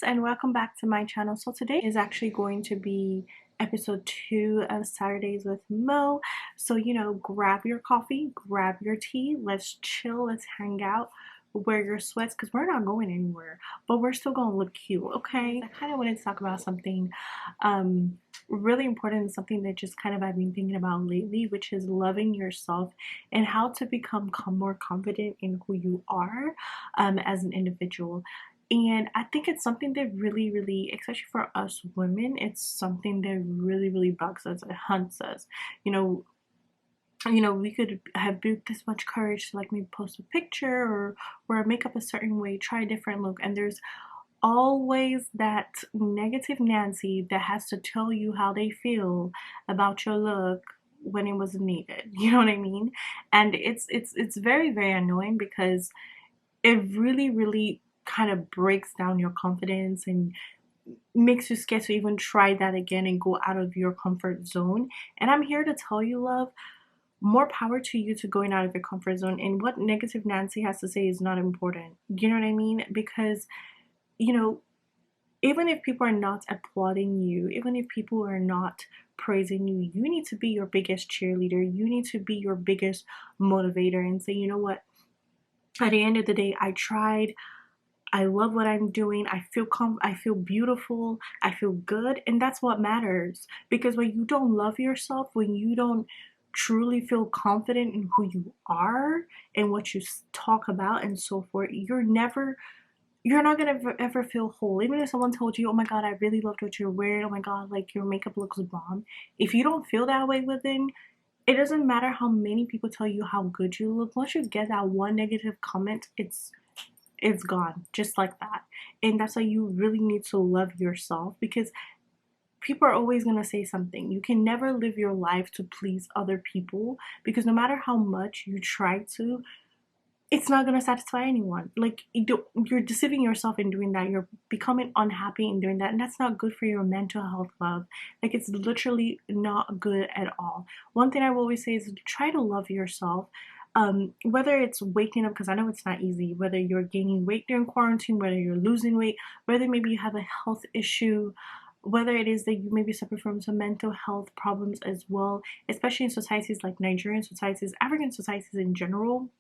loves, and welcome back to my channel. So today is actually going to be episode 2 of Saturdays with Mo. So grab your coffee, grab your tea, let's chill, let's hang out, wear your sweats because we're not going anywhere, but we're still gonna look cute. Okay, I kind of wanted to talk about something really important and something that just kind of I've been thinking about lately, which is loving yourself and how to become more confident in who you are as an individual. And I think it's something that really, especially for us women, it's something that really bugs us. It hunts us. You know, we could have built this much courage to like maybe post a picture or wear makeup a certain way, try a different look, and there's always that negative Nancy that has to tell you how they feel about your look when it wasn't needed. You know what I mean? And it's very annoying because it really kind of breaks down your confidence and makes you scared to even try that again and go out of your comfort zone. And I'm here to tell you, love, more power to you to going out of your comfort zone. And what negative Nancy has to say is not important. You know what I mean? Because even if people are not applauding you, even if people are not praising you, you need to be your biggest cheerleader. You need to be your biggest motivator and say, you know what, at the end of the day, I tried. I love what I'm doing. I feel beautiful. I feel good, and that's what matters. Because when you don't love yourself, when you don't truly feel confident in who you are and what you talk about and so forth, you're not gonna ever feel whole. Even if someone told you, oh my god, I really loved what you're wearing, oh my god, like your makeup looks bomb, if you don't feel that way within, it doesn't matter how many people tell you how good you look. Once you get that one negative comment, it's gone just like that. And that's why you really need to love yourself, because people are always going to say something. You can never live your life to please other people, because no matter how much you try to, it's not going to satisfy anyone. Like, you're deceiving yourself in doing that. You're becoming unhappy in doing that, and that's not good for your mental health, love. Like, it's literally not good at all. One thing I will always say is try to love yourself. Whether it's waking up, because I know it's not easy, whether you're gaining weight during quarantine, whether you're losing weight, whether maybe you have a health issue, whether it is that you maybe suffer from some mental health problems as well, especially in societies like Nigerian societies, African societies in general,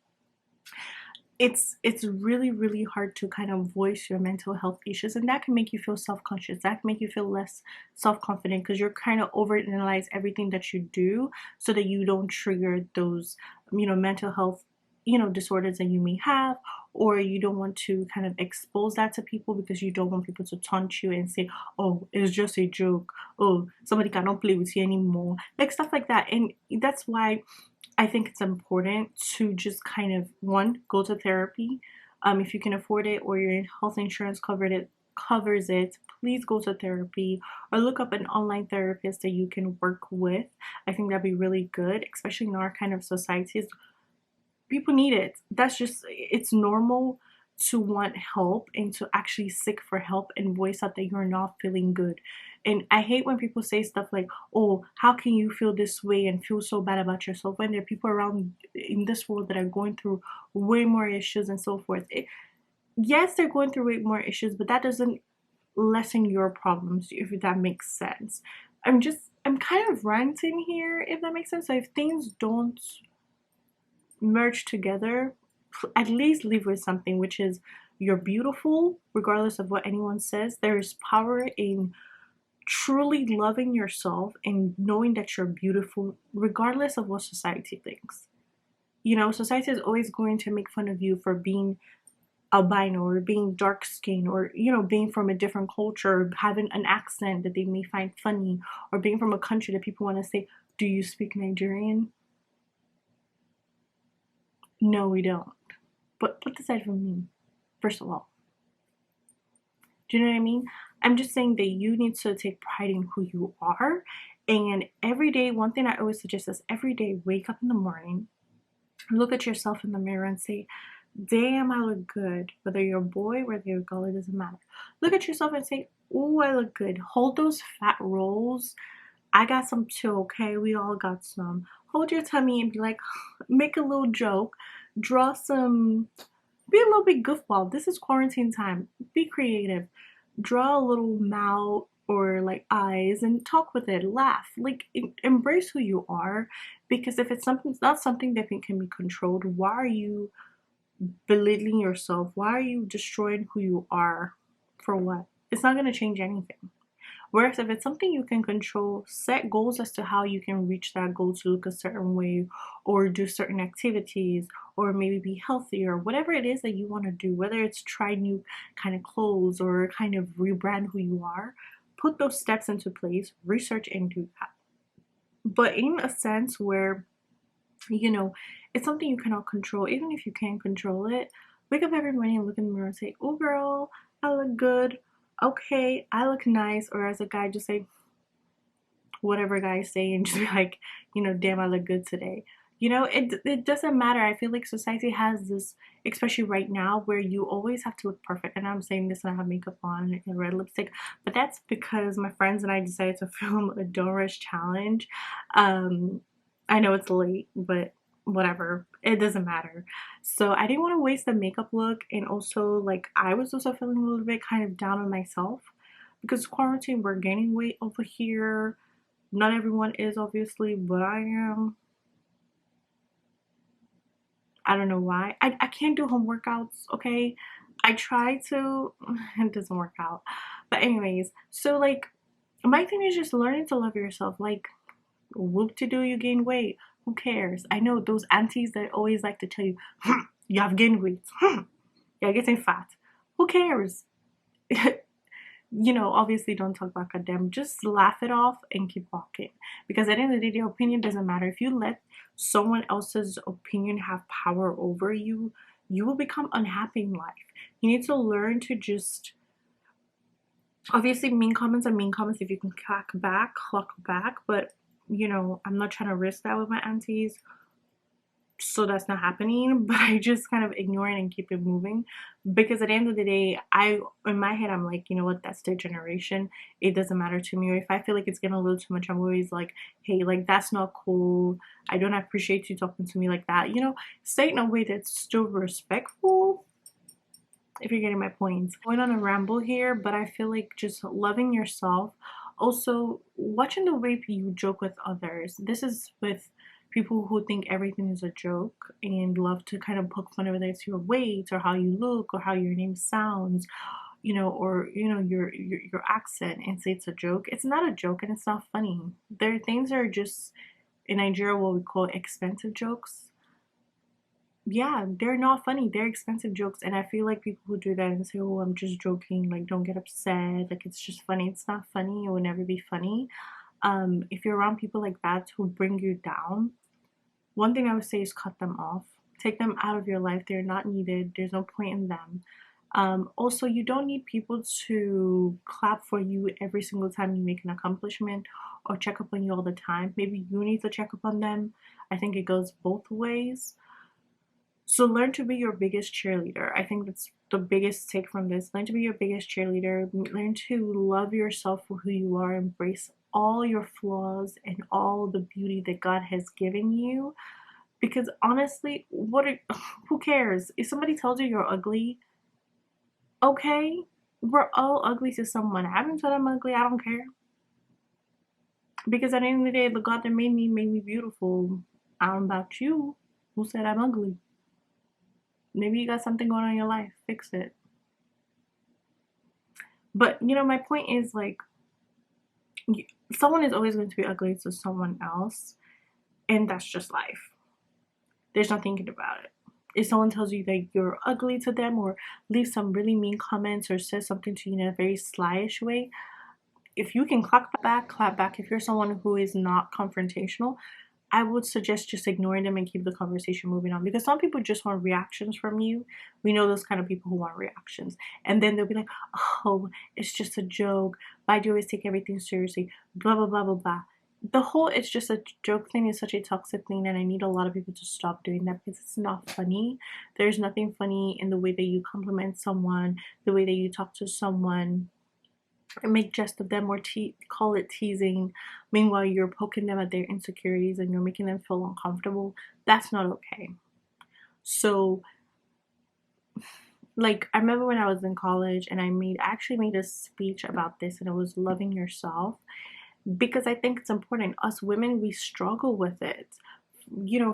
it's really hard to kind of voice your mental health issues, and that can make you feel self-conscious. That can make you feel less self-confident because you're kind of overanalyze everything that you do so that you don't trigger those mental health disorders that you may have, or you don't want to kind of expose that to people because you don't want people to taunt you and say, oh, it's just a joke, oh, somebody cannot play with you anymore, like stuff like that. And that's why I think it's important to just kind of, one, go to therapy. If you can afford it or your health insurance covers it, please go to therapy or look up an online therapist that you can work with. I think that'd be really good, especially in our kind of societies. People need it. It's normal to want help and to actually seek for help and voice out that you're not feeling good. And I hate when people say stuff like, oh, how can you feel this way and feel so bad about yourself when there are people around in this world that are going through way more issues and so forth. Yes, they're going through way more issues, but that doesn't lessen your problems, if that makes sense. I'm kind of ranting here, if that makes sense. So if things don't merge together, at least leave with something, which is you're beautiful regardless of what anyone says. There is power in truly loving yourself and knowing that you're beautiful regardless of what society thinks. Society is always going to make fun of you for being albino or being dark skinned or being from a different culture or having an accent that they may find funny, or being from a country that people want to say, do you speak Nigerian? No, we don't. But what does that even mean, first of all? Do you know what I mean? I'm just saying that you need to take pride in who you are. And every day, one thing I always suggest is every day, wake up in the morning, look at yourself in the mirror and say, damn, I look good. Whether you're a boy, whether you're a girl, it doesn't matter. Look at yourself and say, oh, I look good. Hold those fat rolls. I got some too, okay? We all got some. Hold your tummy and be like, make a little joke. Draw some, be a little bit goofball. This is quarantine time. Be creative. draw a little mouth or like eyes and talk with it, laugh, like embrace who you are. Because if it's something, not something that can be controlled, why are you belittling yourself? Why are you destroying who you are? For what? It's not going to change anything. Whereas if it's something you can control, set goals as to how you can reach that goal to look a certain way or do certain activities or maybe be healthier, whatever it is that you want to do, whether it's try new kind of clothes or kind of rebrand who you are, put those steps into place, research and do that. But in a sense where, you know, it's something you cannot control, even if you can control it, wake up every morning and look in the mirror and say, oh girl, I look good. Okay, I look nice. Or as a guy, just say, whatever guys say and just be like, damn, I look good today. It doesn't matter. I feel like society has this, especially right now, where you always have to look perfect. And I'm saying this and I have makeup on and red lipstick, but that's because my friends and I decided to film a Don't Rush challenge. Um, I know it's late, but whatever. It doesn't matter. So I didn't want to waste the makeup look, and also like I was also feeling a little bit kind of down on myself because quarantine, we're gaining weight over here. Not everyone is, obviously, but I am. I don't know why. I can't do home workouts, okay? I try to, it doesn't work out. But, anyways, so like, my thing is just learning to love yourself. Like, whoop to do, you gain weight. Who cares? I know those aunties that always like to tell you, you have gained weight. You're getting fat. Who cares? Obviously don't talk back at them. Just laugh it off and keep walking. Because at the end of the day, your opinion doesn't matter. If you let someone else's opinion have power over you, you will become unhappy in life. You need to learn to just, obviously, mean comments are mean comments. If you can clack back. But, I'm not trying to risk that with my aunties, so that's not happening. But I just kind of ignore it and keep it moving, because at the end of the day, in my head, I'm like, you know what, that's their generation. It doesn't matter to me. Or if I feel like it's getting a little too much, I'm always like, hey, like, that's not cool. I don't appreciate you talking to me like that. Say it in a way that's still respectful, if you're getting my point. Going on a ramble here, but I feel like just loving yourself. Also, watching the way you joke with others. This is with people who think everything is a joke and love to kind of poke fun, whether it's your weight or how you look or how your name sounds, or your accent, and say it's a joke. It's not a joke and it's not funny. There are things that are just in Nigeria what we call expensive jokes. Yeah, they're not funny. They're expensive jokes. And I feel like people who do that and say, oh, I'm just joking, like, don't get upset, like, it's just funny. It's not funny. It will never be funny. If you're around people like that who bring you down, one thing I would say is cut them off. Take them out of your life. They're not needed. There's no point in them. Also, you don't need people to clap for you every single time you make an accomplishment or check up on you all the time. Maybe you need to check up on them. I think it goes both ways. So learn to be your biggest cheerleader. I think that's the biggest take from this. Learn to be your biggest cheerleader. Learn to love yourself for who you are. Embrace all your flaws and all the beauty that God has given you. Because honestly, who cares? If somebody tells you you're ugly, okay, we're all ugly to someone. I haven't said I'm ugly. I don't care. Because at the end of the day, the God that made me beautiful. I don't know about you. Who said I'm ugly? Maybe you got something going on in your life. Fix it. But my point is, like, someone is always going to be ugly to someone else, and that's just life. There's no thinking about it. If someone tells you that you're ugly to them, or leaves some really mean comments, or says something to you in a very slyish way, if you can clap back, clap back. If you're someone who is not confrontational, I would suggest just ignoring them and keep the conversation moving on, because some people just want reactions from you. We know those kind of people who want reactions. And then they'll be like, oh, it's just a joke. Why do you always take everything seriously? Blah, blah, blah, blah, blah. The whole it's just a joke thing is such a toxic thing, and I need a lot of people to stop doing that, because it's not funny. There's nothing funny in the way that you compliment someone, the way that you talk to someone, and make jest of them, or call it teasing. Meanwhile, you're poking them at their insecurities and you're making them feel uncomfortable. That's not okay. So Like, I remember when I was in college and I actually made a speech about this, and it was loving yourself, because I think it's important. Us women, we struggle with it,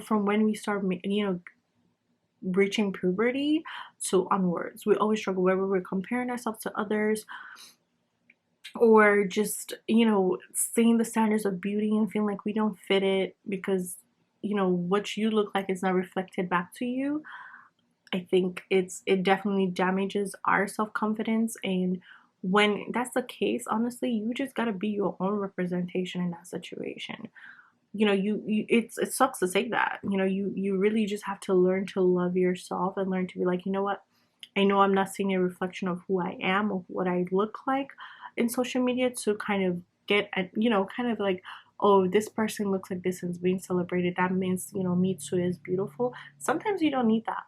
from when we start, reaching puberty to onwards. We always struggle, whether we're comparing ourselves to others, or just, seeing the standards of beauty and feeling like we don't fit it because, what you look like is not reflected back to you. I think it definitely damages our self-confidence. And when that's the case, honestly, you just gotta be your own representation in that situation. It sucks to say that. You really just have to learn to love yourself and learn to be like, you know what? I know I'm not seeing a reflection of who I am or what I look like in social media to kind of get at, kind of like, oh, this person looks like this and is being celebrated. That means, me too is beautiful. Sometimes you don't need that.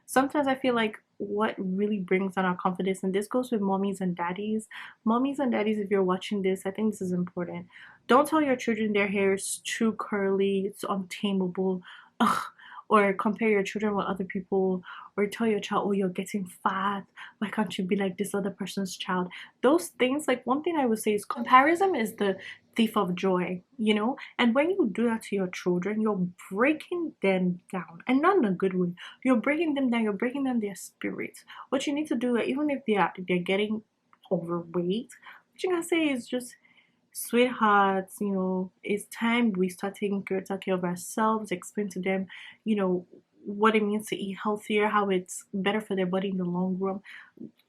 Sometimes I feel like what really brings down our confidence, and this goes with mommies and daddies, if you're watching this, I think this is important. Don't tell your children their hair is too curly, it's untamable. Ugh. Or compare your children with other people, or tell your child, oh, you're getting fat, why can't you be like this other person's child? Those things, like, one thing I would say is comparison is the thief of joy. And when you do that to your children, you're breaking them down, and not in a good way. You're breaking them down, you're breaking down their spirits. What you need to do, like, even if they're getting overweight, what you gotta say is just, sweethearts, it's time we start taking greater care of ourselves. Explain to them, what it means to eat healthier, how it's better for their body in the long run.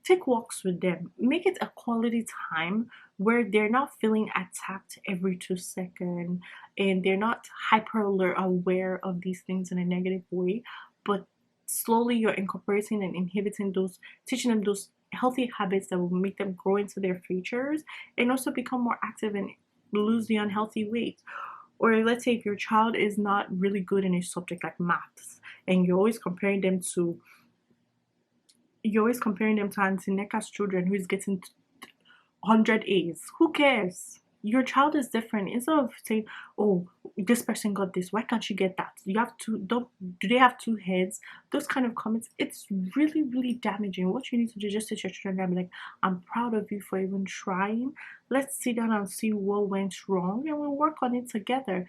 Take walks with them. Make it a quality time where they're not feeling attacked every 2 seconds, and they're not hyper alert aware of these things in a negative way, but slowly you're incorporating and inhibiting those, teaching them those healthy habits that will make them grow into their futures and also become more active and lose the unhealthy weight. Or let's say if your child is not really good in a subject like maths, and you're always comparing them to Auntie Neka's children who is getting 100 A's. Who cares? Your child is different. Instead of saying, oh, this person got this, why can't you get that? You have to, don't, do they have two heads? Those kind of comments, it's really, really damaging. What you need to do is just sit your children down and be like, I'm proud of you for even trying. Let's sit down and see what went wrong and we'll work on it together.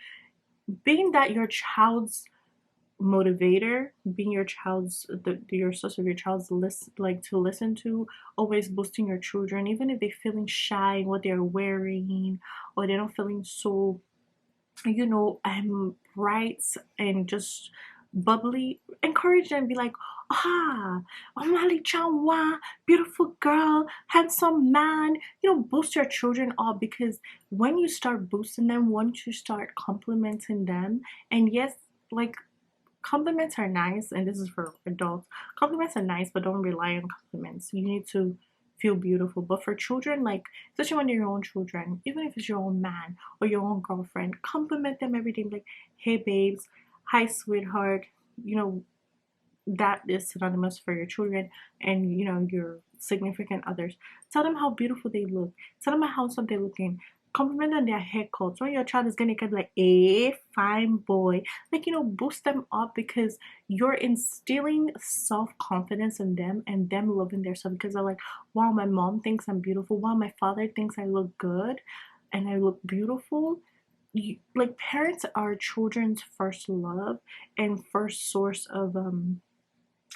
Being that your child's motivator, being your source of your child's to listen to, always boosting your children, even if they're feeling shy in what they're wearing, or they're not feeling so, bright and just bubbly. Encourage them, be like, ah, Omali Chanwa, beautiful girl, handsome man. Boost your children up, because when you start boosting them, once you start complimenting them, and yes, like, compliments are nice, and this is for adults. Compliments are nice, but don't rely on compliments. You need to feel beautiful. But for children, like, especially when they're your own children, even if it's your own man or your own girlfriend, compliment them every day. Like, hey babes, hi sweetheart. You know that is synonymous for your children and your significant others. Tell them how beautiful they look. Tell them how handsome they're looking. Compliment on their haircuts. When your child is gonna get like a fine boy, like, boost them up, because you're instilling self-confidence in them and them loving their self, because they're like, wow, my mom thinks I'm beautiful. Wow, my father thinks I look good and I look beautiful. Like, parents are children's first love and first source of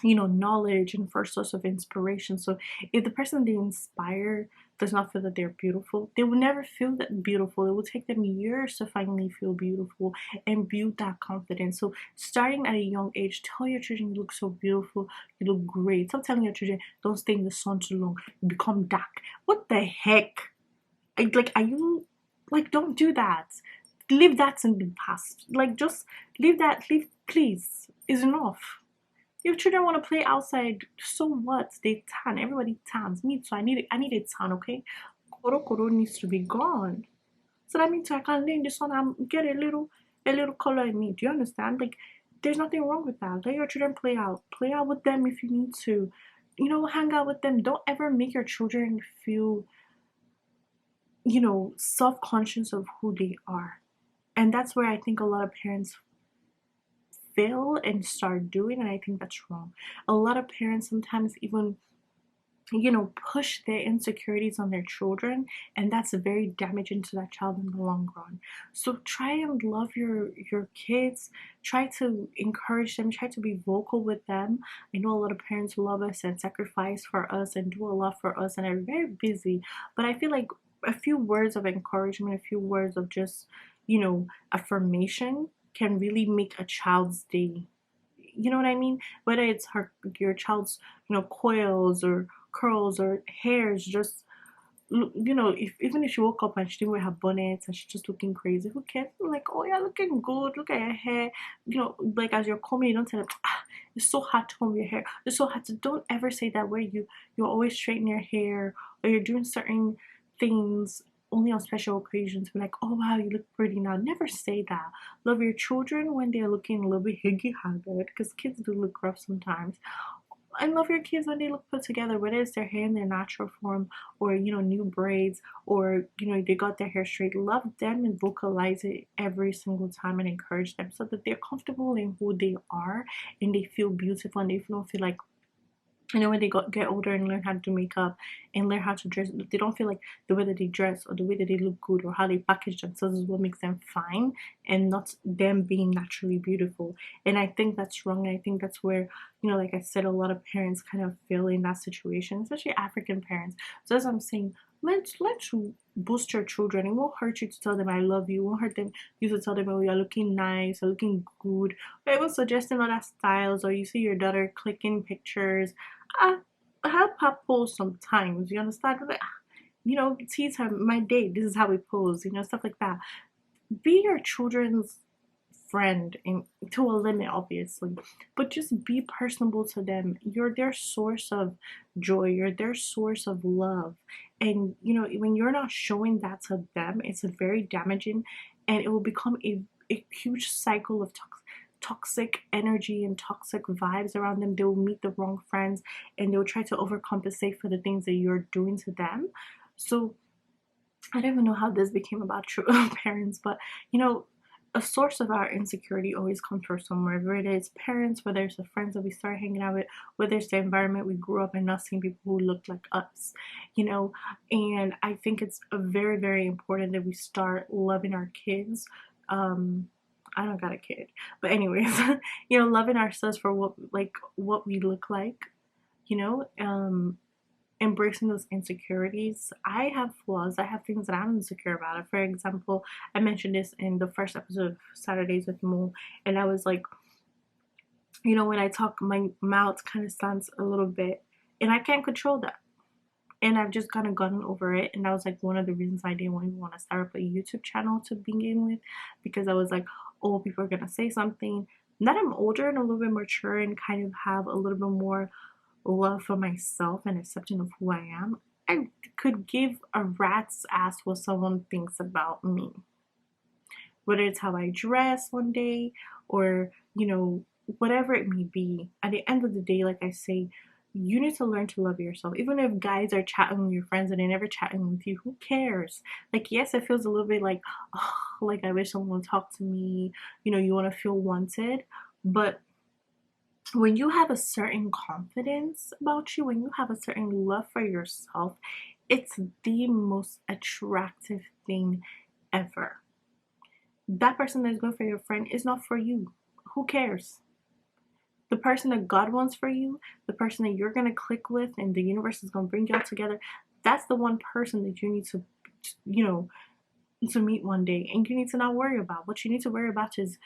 knowledge and first source of inspiration. So if the person they inspire does not feel that they're beautiful, they will never feel that beautiful. It will take them years to finally feel beautiful and build that confidence. So starting at a young age, tell your children you look so beautiful, you look great. Stop telling your children don't stay in the sun too long, you become dark. What the heck? Are you, like, don't do that. Leave that in the past. Like, just leave that, please. Is enough. If children want to play outside, so what? They tan. Everybody tans. Me too. I need a tan, okay? Koro needs to be gone. So that means I can lay in the sun and get a little color in me. Do you understand? Like, there's nothing wrong with that. Let your children play out. Play out with them if you need to. Hang out with them. Don't ever make your children feel, self-conscious of who they are. And that's where I think a lot of parents fail and start doing, and I think that's wrong. A lot of parents sometimes even, push their insecurities on their children, and that's very damaging to that child in the long run. So try and love your kids. Try to encourage them. Try to be vocal with them. I know a lot of parents love us and sacrifice for us and do a lot for us and are very busy, but I feel like a few words of encouragement, a few words of just, affirmation can really make a child's day. You know what I mean? Whether it's your child's, coils or curls or hairs, just if even if she woke up and she didn't wear her bonnet and she's just looking crazy, who cares? Like, oh, you're looking good. Look at your hair. Like as you're combing, you don't tell them, it's so hard to comb your hair. It's so hard to. Don't ever say that where you always straighten your hair or you're doing certain things only on special occasions. Be like, oh wow, you look pretty now. Never say that. Love your children when they're looking a little bit higgy-haggard, because kids do look rough sometimes. I love your kids when they look put together, whether it's their hair in their natural form or, new braids or, they got their hair straight. Love them and vocalize it every single time and encourage them so that they're comfortable in who they are and they feel beautiful and they don't feel like, when they get older and learn how to do makeup and learn how to dress, they don't feel like the way that they dress or the way that they look good or how they package themselves is what makes them fine and not them being naturally beautiful. And I think that's wrong. And I think that's where, like I said, a lot of parents kind of fail in that situation, especially African parents. So as I'm saying, let's boost your children. It won't hurt you to tell them I love you. It won't hurt them you to tell them, oh, you're looking nice, you're looking good, or even suggesting other styles, or you see your daughter clicking pictures. I help her pose sometimes. You understand? Like, teach her my day. This is how we pose. Stuff like that. Be your children's friend, and to a limit, obviously, but just be personable to them. You're their source of joy. You're their source of love, and when you're not showing that to them, it's very damaging, and it will become a huge cycle of toxic energy and toxic vibes around them. They will meet the wrong friends and they'll try to overcompensate for the things that you're doing to them. So I don't even know how this became about true parents, but a source of our insecurity always comes from somewhere, whether it's parents, whether it's the friends that we start hanging out with, whether it's the environment we grew up in, not seeing people who look like us, and I think it's very, very important that we start loving our kids. I don't got a kid, but anyways, loving ourselves for what we look like, you know, um, embracing those insecurities. I have flaws. I have things that I'm insecure about. For example, I mentioned this in the first episode of Saturdaze with Mo, and I was like, when I talk, my mouth kind of stands a little bit, and I can't control that. And I've just kind of gotten over it. And that was like one of the reasons I didn't even want to start up a YouTube channel to begin with, because I was like, oh, people are going to say something. Now that I'm older and a little bit mature and kind of have a little bit more love for myself and accepting of who I am, I could give a rat's ass what someone thinks about me. Whether it's how I dress one day or, whatever it may be. At the end of the day, like I say, you need to learn to love yourself. Even if guys are chatting with your friends and they're never chatting with you, who cares? Like, yes, it feels a little bit like, oh, like I wish someone would talk to me. You want to feel wanted. But when you have a certain confidence about you, when you have a certain love for yourself, it's the most attractive thing ever. That person that's good for your friend is not for you. Who cares? The person that God wants for you, the person that you're going to click with and the universe is going to bring you all together, that's the one person that you need to, to meet one day. And you need to not worry about. What you need to worry about is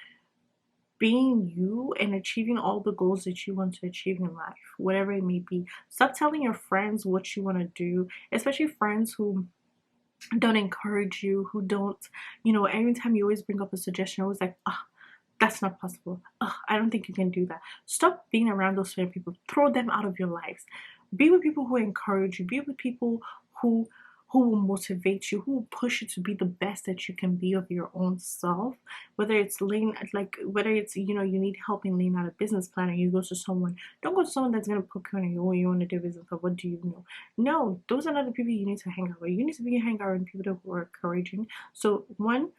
being you and achieving all the goals that you want to achieve in life, whatever it may be. Stop telling your friends what you want to do, especially friends who don't encourage you, who don't, every time you always bring up a suggestion, always like, that's not possible. I don't think you can do that. Stop being around those sort of people. Throw them out of your lives. Be with people who encourage you. Be with people who will motivate you, who will push you to be the best that you can be of your own self. Whether it's whether it's you need help in laying out a business plan, or you go to someone. Don't go to someone that's gonna put you on you. Oh, you want to do business, but what do you know? No, those are not the people you need to hang out with. You need to be hang out with people who are encouraging. So one,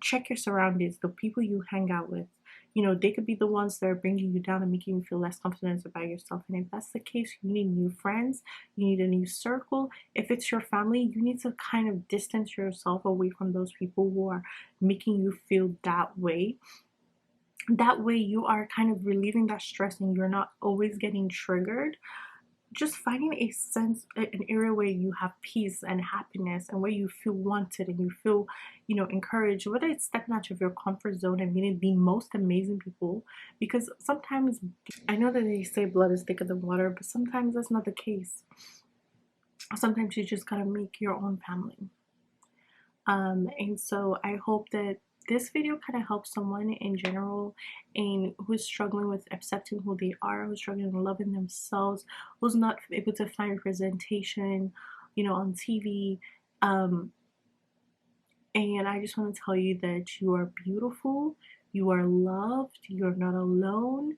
check your surroundings, the people you hang out with. you know, they could be the ones that are bringing you down and making you feel less confident about yourself. And if that's the case, you need new friends, you need a new circle. If it's your family, you need to kind of distance yourself away from those people who are making you feel that way. That way you are kind of relieving that stress and you're not always getting triggered. Just finding a sense, an area where you have peace and happiness and where you feel wanted and you feel, you know, encouraged, whether it's stepping out of your comfort zone and meeting the most amazing people. Because sometimes, I know that they say blood is thicker than water, but sometimes that's not the case. Sometimes you just gotta make your own family. And so I hope that this video kind of helps someone in general and who's struggling with accepting who they are, who's struggling with loving themselves, who's not able to find representation, you know, on TV. And I just want to tell you that you are beautiful, you are loved, you're not alone.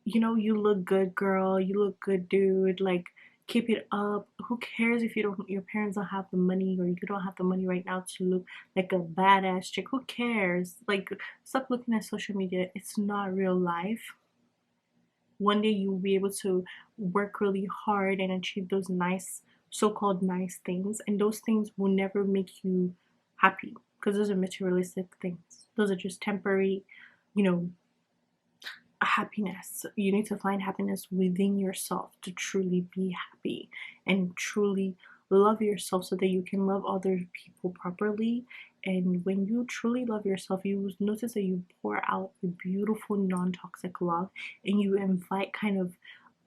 You know, you look good, girl, you look good, dude. Like, keep it up. Who cares if you don't, your parents don't have the money, or you don't have the money right now to look like a badass chick? Who cares? Like, stop looking at social media. It's not real life. One day you'll be able to work really hard and achieve those nice, so-called nice things, and those things will never make you happy because those are materialistic things. Those are just temporary, you know, happiness. You need to find happiness within yourself to truly be happy and truly love yourself so that you can love other people properly. And when you truly love yourself, you will notice that you pour out a beautiful non-toxic love and you invite kind of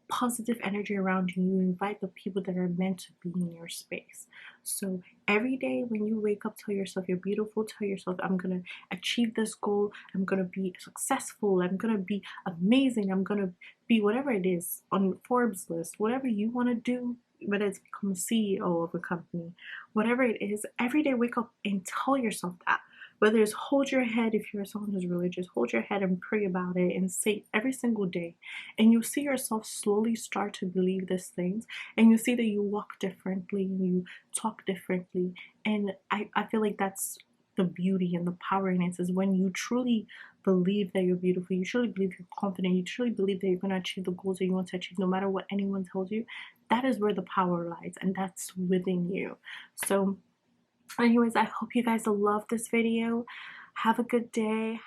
positive energy around you. You invite the people that are meant to be in your space. So every day when you wake up, tell yourself you're beautiful. Tell yourself, I'm gonna achieve this goal, I'm gonna be successful, I'm gonna be amazing, I'm gonna be whatever it is on Forbes list, whatever you want to do, whether it's become a CEO of a company, whatever it is. Every day wake up and tell yourself that. Whether it's hold your head, if you're someone who's religious, hold your head and pray about it and say every single day. And you'll see yourself slowly start to believe these things. And you see that you walk differently, you talk differently. And I feel like that's the beauty and the power in it, is when you truly believe that you're beautiful, you truly believe you're confident, you truly believe that you're going to achieve the goals that you want to achieve no matter what anyone tells you. That is where the power lies, and that's within you. So anyways, I hope you guys love this video. Have a good day.